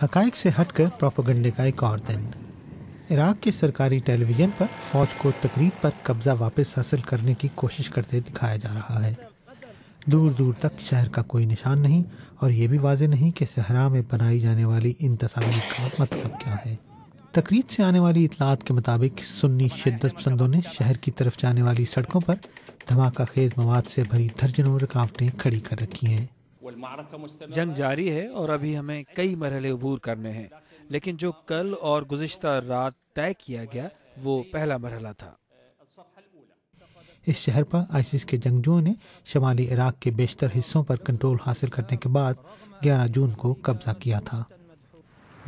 حقائق سے ہٹ کر پروپیگنڈے کا ایک اور دن۔ عراق کے سرکاری ٹیلی ویژن پر فوج کو تقریب پر قبضہ واپس حاصل کرنے کی کوشش کرتے دکھایا جا رہا ہے۔ دور دور تک شہر کا کوئی نشان نہیں اور یہ بھی واضح نہیں کہ صحرا میں بنائی جانے والی ان تصاویر کا مطلب کیا ہے۔ تقریر سے آنے والی اطلاعات کے مطابق سنی شدت پسندوں نے شہر کی طرف جانے والی سڑکوں پر دھماکہ خیز مواد سے بھری درجنوں رکاوٹیں کھڑی کر رکھی ہیں۔ جنگ جاری ہے اور ابھی ہمیں کئی مرحلے عبور کرنے ہیں، لیکن جو کل اور گزشتہ رات طے کیا گیا وہ پہلا مرحلہ تھا۔ اس شہر پر آئسس کے جنگجوؤں نے شمالی عراق کے بیشتر حصوں پر کنٹرول حاصل کرنے کے بعد 11 جون کو قبضہ کیا تھا۔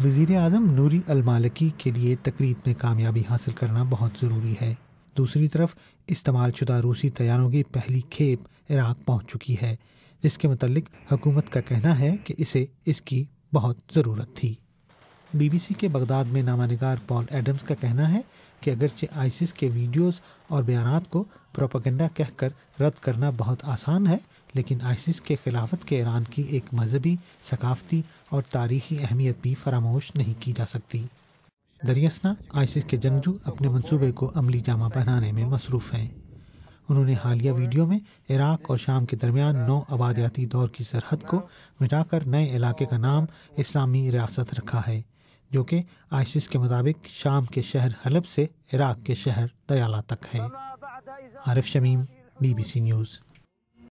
وزیر اعظم نوری المالکی کے لیے تقریب میں کامیابی حاصل کرنا بہت ضروری ہے۔ دوسری طرف استعمال شدہ روسی طیاروں کی پہلی کھیپ عراق پہنچ چکی ہے، جس کے متعلق حکومت کا کہنا ہے کہ اسے اس کی بہت ضرورت تھی۔ بی بی سی کے بغداد میں نامہ نگار پال ایڈمز کا کہنا ہے کہ اگرچہ آئسس کے ویڈیوز اور بیانات کو پروپیگنڈا کہہ کر رد کرنا بہت آسان ہے، لیکن آئسس کے خلافت کے اعلان کی ایک مذہبی، ثقافتی اور تاریخی اہمیت بھی فراموش نہیں کی جا سکتی۔ دریاسنا آئسس کے جنگجو اپنے منصوبے کو عملی جامہ پہنانے میں مصروف ہیں۔ انہوں نے حالیہ ویڈیو میں عراق اور شام کے درمیان نو آبادیاتی دور کی سرحد کو مٹا کر نئے علاقے کا نام اسلامی ریاست رکھا ہے، جو کہ آئسس کے مطابق شام کے شہر حلب سے عراق کے شہر دیالہ تک ہے۔ عارف شمیم، BBC نیوز۔